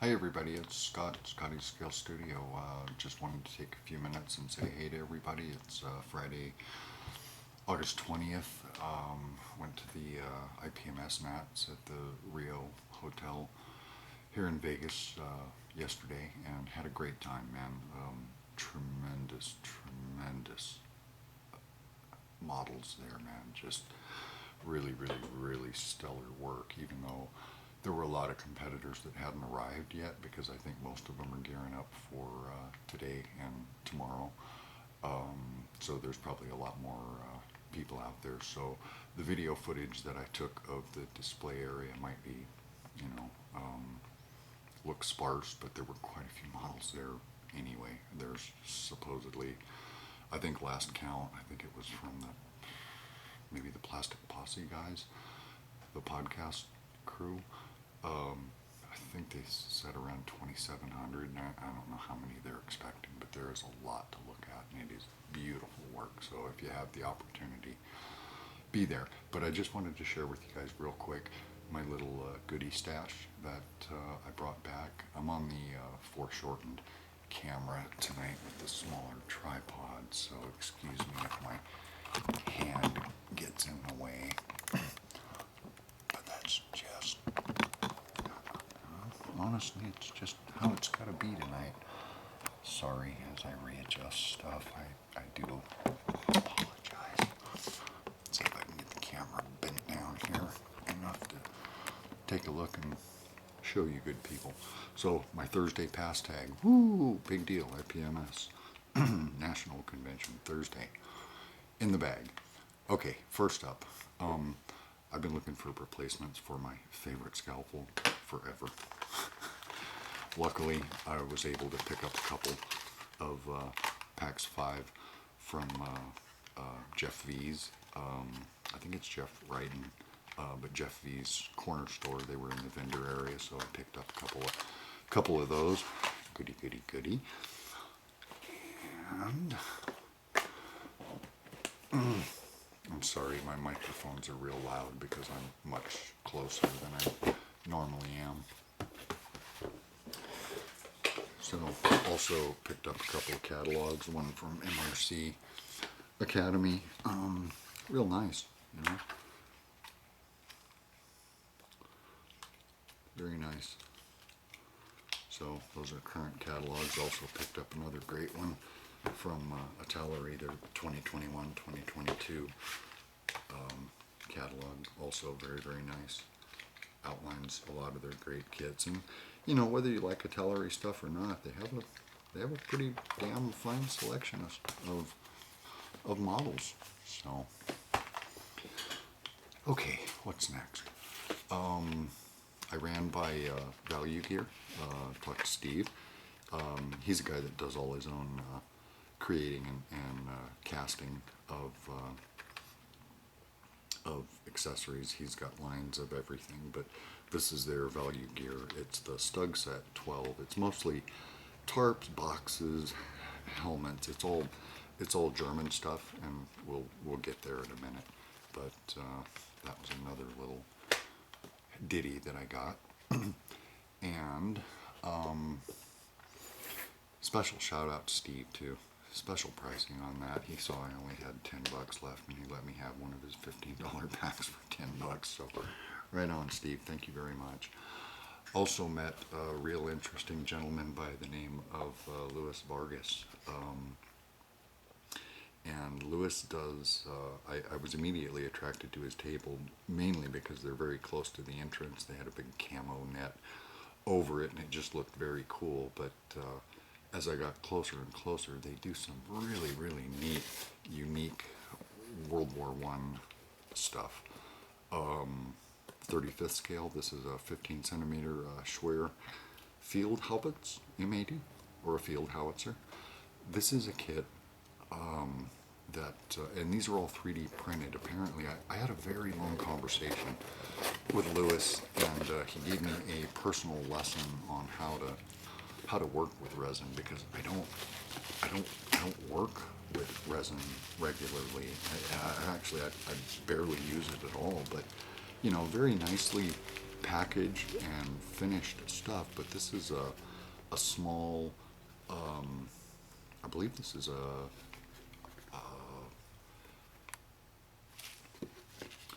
Hi everybody, it's Scotty's Scale Studio. Just wanted to take a few minutes and say hey to everybody. It's Friday, August 20th. Went to the IPMS Nats at the Rio Hotel here in Vegas yesterday and had a great time, man. Tremendous models there, man. Just really stellar work, even though there were a lot of competitors that hadn't arrived yet because I think most of them are gearing up for today and tomorrow. So there's probably a lot more people out there. So the video footage that I took of the display area might be, you know, look sparse, but there were quite a few models there anyway. There's supposedly, I think last count, I think it was from maybe the Plastic Posse guys, the podcast crew. I think they said around 2,700. I don't know how many they're expecting, but there is a lot to look at, and it is beautiful work. So if you have the opportunity, be there. But I just wanted to share with you guys real quick my little goodie stash that I brought back. I'm on the foreshortened camera tonight with the smaller tripod, so excuse me if my hand gets in the way. But that's just, honestly, it's just how it's got to be tonight. Sorry, as I readjust stuff, I do apologize. Let's see if I can get the camera bent down here enough to take a look and show you good people. So my Thursday pass tag, woo, big deal, IPMS, National Convention, Thursday, in the bag. Okay, first up, I've been looking for replacements for my favorite scalpel forever. Luckily, I was able to pick up a couple of PAX 5 from Jeff V's. I think it's Jeff Ryden, but Jeff V's Cornerstore. They were in the vendor area, so I picked up a couple of those. Goody. And I'm sorry, my microphones are real loud because I'm much closer than I normally am. So also picked up a couple of catalogs, one from MRC Academy. Real nice, you know. Very nice. So those are current catalogs. Also picked up another great one from Italeri, their 2021-2022 catalog. Also very nice. Outlines a lot of their great kits, and you know, whether you like Italeri stuff or not, they have a pretty damn fine selection of models. So okay, what's next? I ran by Value Gear, talked to Steve. He's a guy that does all his own creating and casting of accessories. He's got lines of everything, but this is their Value Gear. It's the Stug Set 12. It's mostly tarps, boxes, helmets. It's all German stuff, and we'll get there in a minute. But that was another little ditty that I got. And special shout out to Steve too. Special pricing on that. He saw I only had $10 left, and he let me have one of his $15 packs for $10. So right on, Steve. Thank you very much. Also met a real interesting gentleman by the name of Louis Vargas. And Louis does, I was immediately attracted to his table, mainly because they're very close to the entrance. They had a big camo net over it, and it just looked very cool. But as I got closer and closer, they do some really neat, unique World War I stuff. 35th scale, this is a 15 centimeter Schwer field haubitz, MAD, or a field howitzer. This is a kit and these are all 3D printed. Apparently, I had a very long conversation with Louis, and he gave me a personal lesson on how to work with resin, because I don't work with resin regularly. I barely use it at all, but you know, very nicely packaged and finished stuff, but this is a small, I believe this is a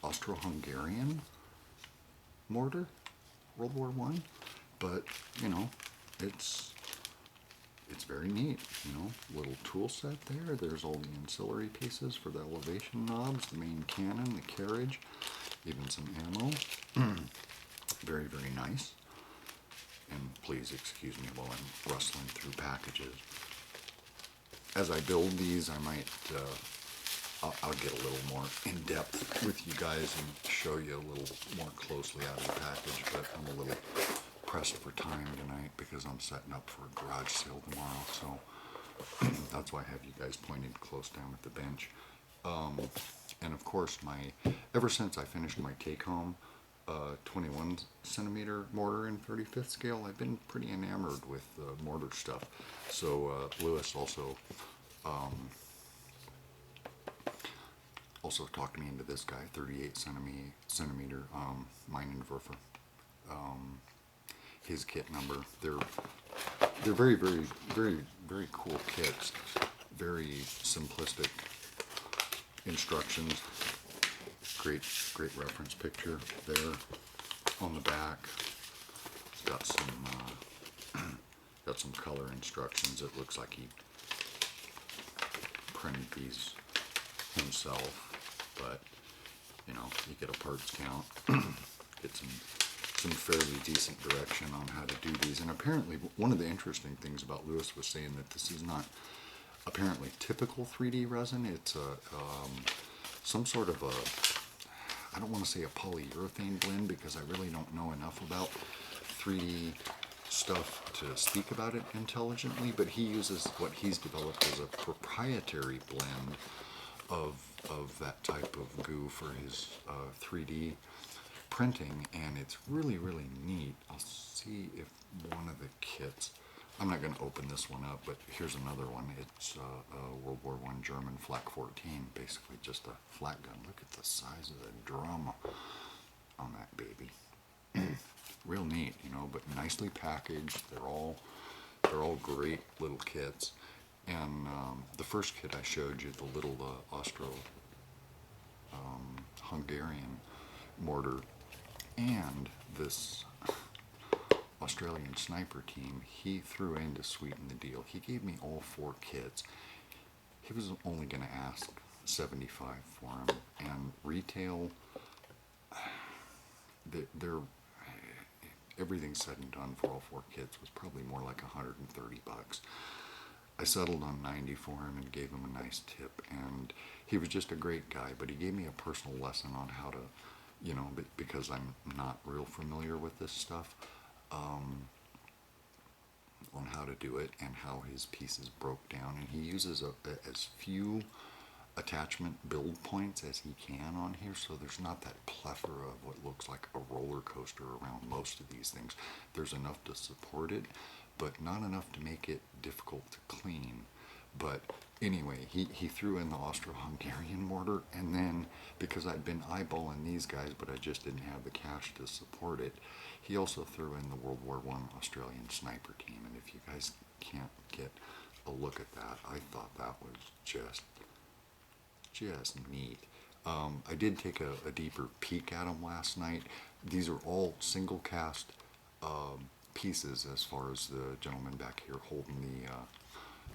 Austro-Hungarian mortar, World War I, but you know, it's very neat, you know, little tool set there. There's all the ancillary pieces for the elevation knobs, the main cannon, the carriage, even some ammo. Very, very nice. And please excuse me while I'm rustling through packages. As I build these, I might, I'll get a little more in depth with you guys and show you a little more closely out of the package, but I'm a little pressed for time tonight because I'm setting up for a garage sale tomorrow, so that's why I have you guys pointed close down at the bench. And of course, ever since I finished my take-home 21 centimeter mortar in 35th scale, I've been pretty enamored with mortar stuff. So Lewis also talked me into this guy, 38 centimeter Minenwerfer. His kit number. They're very, very, very, very cool kits. Very simplistic instructions. Great reference picture there on the back. It's got some color instructions. It looks like he printed these himself, but you know, you get a parts count, get some fairly decent direction on how to do these. And apparently one of the interesting things about Lewis was saying that this is not apparently typical 3D resin. It's some sort of I don't want to say a polyurethane blend because I really don't know enough about 3D stuff to speak about it intelligently, but he uses what he's developed as a proprietary blend of that type of goo for his 3D printing, and it's really, really neat. I'll see if one of the kits, I'm not going to open this one up, but here's another one. It's a World War I German Flak 14, basically just a flak gun. Look at the size of the drum on that baby. Real neat, you know, but nicely packaged. They're all great little kits. And the first kit I showed you, the little Austro-Hungarian mortar, and this Australian sniper team, he threw in to sweeten the deal. He gave me all 4 kits. He was only going to ask $75 for them, and retail, they're everything said and done for all 4 kits was probably more like $130. I settled on 90 for him and gave him a nice tip, and he was just a great guy, but he gave me a personal lesson on how to, you know, because I'm not real familiar with this stuff, on how to do it and how his pieces broke down. And he uses as few attachment build points as he can on here, so there's not that plethora of what looks like a roller coaster around most of these things. There's enough to support it, but not enough to make it difficult to clean. But anyway, he threw in the Austro-Hungarian mortar, and then because I'd been eyeballing these guys but I just didn't have the cash to support it, he also threw in the World War I Australian sniper team. And if you guys can't get a look at that, I thought that was just neat. I did take a deeper peek at them last night. These are all single cast pieces, as far as the gentleman back here holding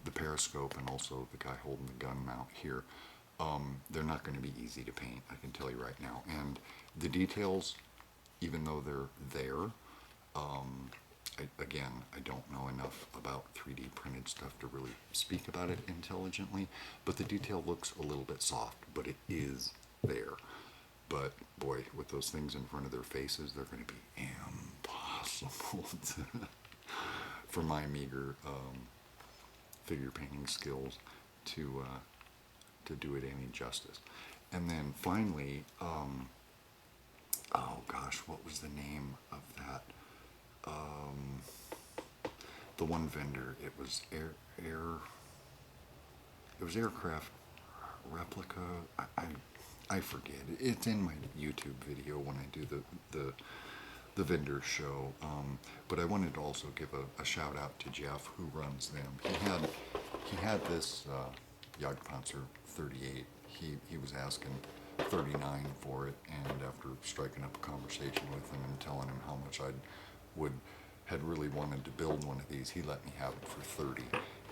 the periscope and also the guy holding the gun mount here. They're not going to be easy to paint, I can tell you right now. And the details, even though they're there, again, I don't know enough about 3D printed stuff to really speak about it intelligently, but the detail looks a little bit soft, but it is there. But boy, with those things in front of their faces, they're going to be impossible for my meager figure painting skills to do it any justice. And then finally, oh gosh, what was the name of that? The one vendor, it was Aircraft Replica. I forget. It's in my YouTube video when I do the the vendor show. But I wanted to also give a shout out to Jeff, who runs them. He had this Jagdpanzer 38. He was asking 39 for it, and after striking up a conversation with him and telling him how much had really wanted to build one of these, he let me have it for 30.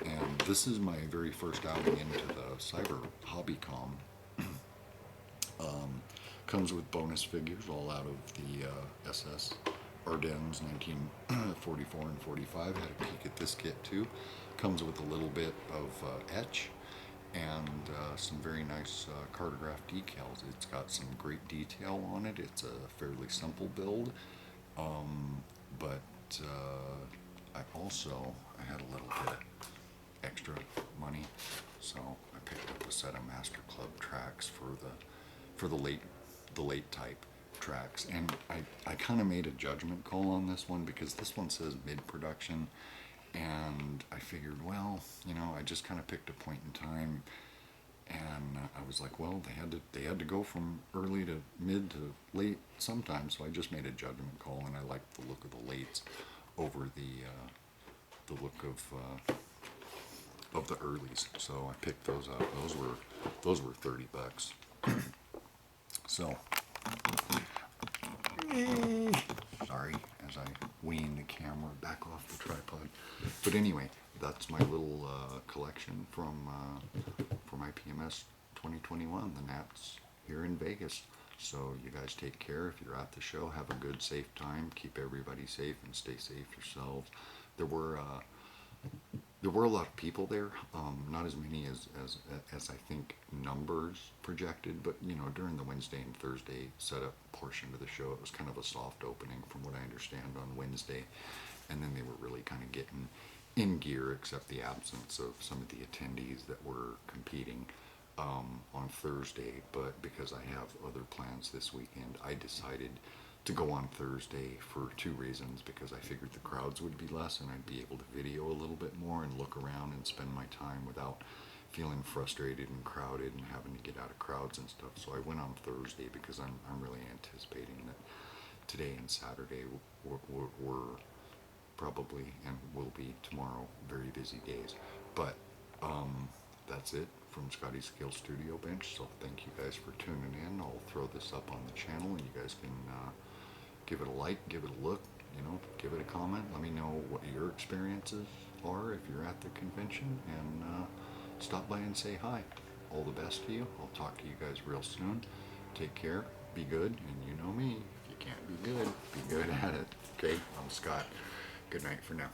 And this is my very first outing into the cyber hobbycom. Comes with bonus figures all out of the SS Ardennes 1944 and 45. Had a peek at this kit too. Comes with a little bit of etch and some very nice cartograph decals. It's got some great detail on it. It's a fairly simple build, but I had a little bit of extra money, so I picked up a set of Master Club tracks for the late type tracks, and I kind of made a judgment call on this one because this one says mid-production, and I figured, well, I just kind of picked a point in time, and I was like, well, they had to go from early to mid to late sometime, so I just made a judgment call, and I liked the look of the lates over the look of the earlies, so I picked those up. Those were $30. So, sorry as I wean the camera back off the tripod. But anyway, that's my little collection from IPMS 2021, the Nats here in Vegas. So you guys take care. If you're at the show, have a good, safe time. Keep everybody safe and stay safe yourselves. There were a lot of people there, not as many as I think numbers projected, but during the Wednesday and Thursday setup portion of the show, it was kind of a soft opening from what I understand on Wednesday, and then they were really kind of getting in gear, except the absence of some of the attendees that were competing on Thursday. But because I have other plans this weekend, I decided to go on Thursday for two reasons. Because I figured the crowds would be less and I'd be able to video a little bit more and look around and spend my time without feeling frustrated and crowded and having to get out of crowds and stuff. So I went on Thursday because I'm really anticipating that today and Saturday were probably and will be tomorrow very busy days. But that's it from Scotty's Scale Studio Bench. So thank you guys for tuning in. I'll throw this up on the channel and you guys can give it a like, give it a look, give it a comment. Let me know what your experiences are if you're at the convention, and stop by and say hi. All the best to you. I'll talk to you guys real soon. Take care, be good, and you know me. If you can't be good at it. Okay, I'm Scott. Good night for now.